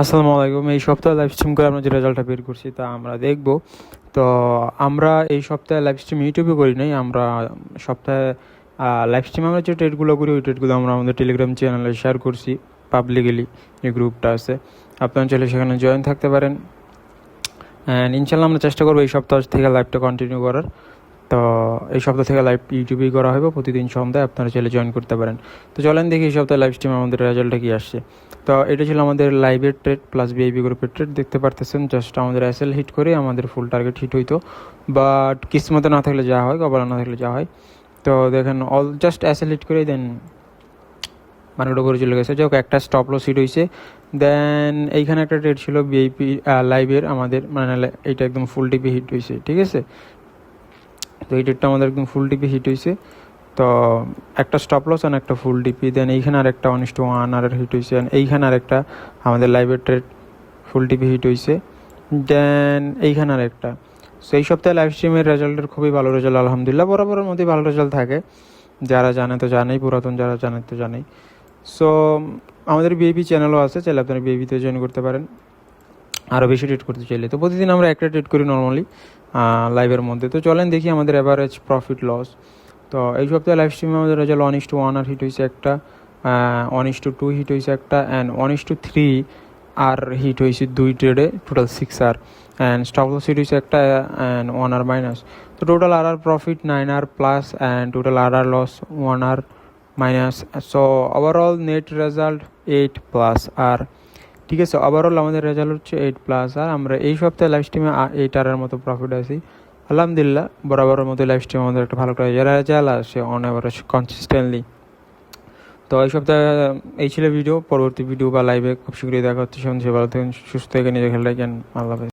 আসসালামু আলাইকুম। এই সপ্তাহে লাইভ স্ট্রিম করে আমরা যে রেজাল্টটা বের করছি তা আমরা দেখব। তো আমরা এই সপ্তাহে লাইভ স্ট্রিম ইউটিউবে করি নাই, আমরা সপ্তাহে লাইভ স্ট্রিম আমরা যে ট্রেডগুলো করি ওই ট্রেডগুলো আমরা আমাদের টেলিগ্রাম চ্যানেলে শেয়ার করছি পাবলিকলি। যে গ্রুপটা আছে আপনারা চাইলে সেখানে জয়েন থাকতে পারেন। অ্যান্ড ইনশাল্লাহ আমরা চেষ্টা করবো এই সপ্তাহ থেকে লাইভটা কন্টিনিউ করার। তো এই সপ্তাহ থেকে লাইভ ইউটিউবেই করা হবে প্রতিদিন সন্ধ্যায়, আপনারা চাইলে জয়েন করতে পারেন। তো চলেন দেখি এই সপ্তাহে লাইভ স্ট্রিমে আমাদের রেজাল্টটা কী আসছে। তো এটা ছিল আমাদের লাইভের ট্রেড প্লাস ভিআইপি গ্রুপের ট্রেড, দেখতে পারতেছেন। জাস্ট আমাদের এসএল হিট করে আমাদের ফুল টার্গেট হিট হইতো, বাট কিসমতে না থাকলে যা হয়, কপালে না থাকলে যা হয়। তো দেখেন জাস্ট এসএল হিট করেই দেন মার্কেট উপরে চলে গেছে। যাই হোক, একটা স্টপ লস হিট হয়েছে। দেন এইখানে একটা ট্রেড ছিল ভিআইপি লাইভের আমাদের, মানে এইটা একদম ফুল টিপি হিট হয়েছে, ঠিক আছে। তো এই ট্রেডটা আমাদের একদম ফুল টিপি হিট হয়েছে। তো একটা স্টপ লস আর একটা ফুল ডিপি। দেন এইখানে আর একটা 1:1 আর হিট হয়েছে। এইখানে আর একটা আমাদের লাইভের ট্রেড ফুল ডিপি হিট হয়েছে। দেন এইখানে আর একটা। সো এই সপ্তাহে লাইভ স্ট্রিমের রেজাল্টের খুবই ভালো রেজাল্ট, আলহামদুলিল্লাহ। বরাবরের মধ্যেই ভালো রেজাল্ট থাকে, যারা জানে তো জানেই, পুরাতন যারা জানে তো জানেই। সো আমাদের বিএপি চ্যানেলও আছে, চাইলে আপনারা বিএপিতে জয়েন করতে পারেন আরও বেশি ট্রেড করতে চাইলে। তো প্রতিদিন আমরা একটা ট্রেড করি নর্মালি লাইভের মধ্যে। তো চলেন দেখি আমাদের অ্যাভারেজ প্রফিট লস। তো এই সপ্তাহে লাইভ স্ট্রিমে আমাদের রেজাল্ট 1:1 আর হিট হয়েছে একটা, 1:2 হিট হয়েছে একটা, অ্যান্ড 1:3 আর হিট হয়েছে 2 ট্রেডে, total 6 R. And stop loss hit হয়েছে একটা, অ্যান্ড 1 আর মাইনাস। তো total R profit 9 R plus, and total R loss 1 R minus. So overall net result 8 plus R, ঠিক আছে। ওভারঅল আমাদের রেজাল্ট হচ্ছে 8 plus আর। আমরা এই সপ্তাহে লাইভ স্ট্রিমে 8 আরের মতো প্রফিট আছি, আলহামদুলিল্লাহ। বরাবরের মতো লাইভ স্ট্রিম আমাদের একটা ভালো রেজাল্ট আসে অন অ্যাভারেজ কনসিস্টেন্টলি। তো এই সপ্তাহে এই ছিল ভিডিও। পরবর্তী ভিডিও বা লাইভে খুব শীঘ্রই দেখা হচ্ছে। সে ভালো থাকেন, সুস্থ থেকে নিজের খেয়াল রাখেন। আল্লাহ হাফেজ।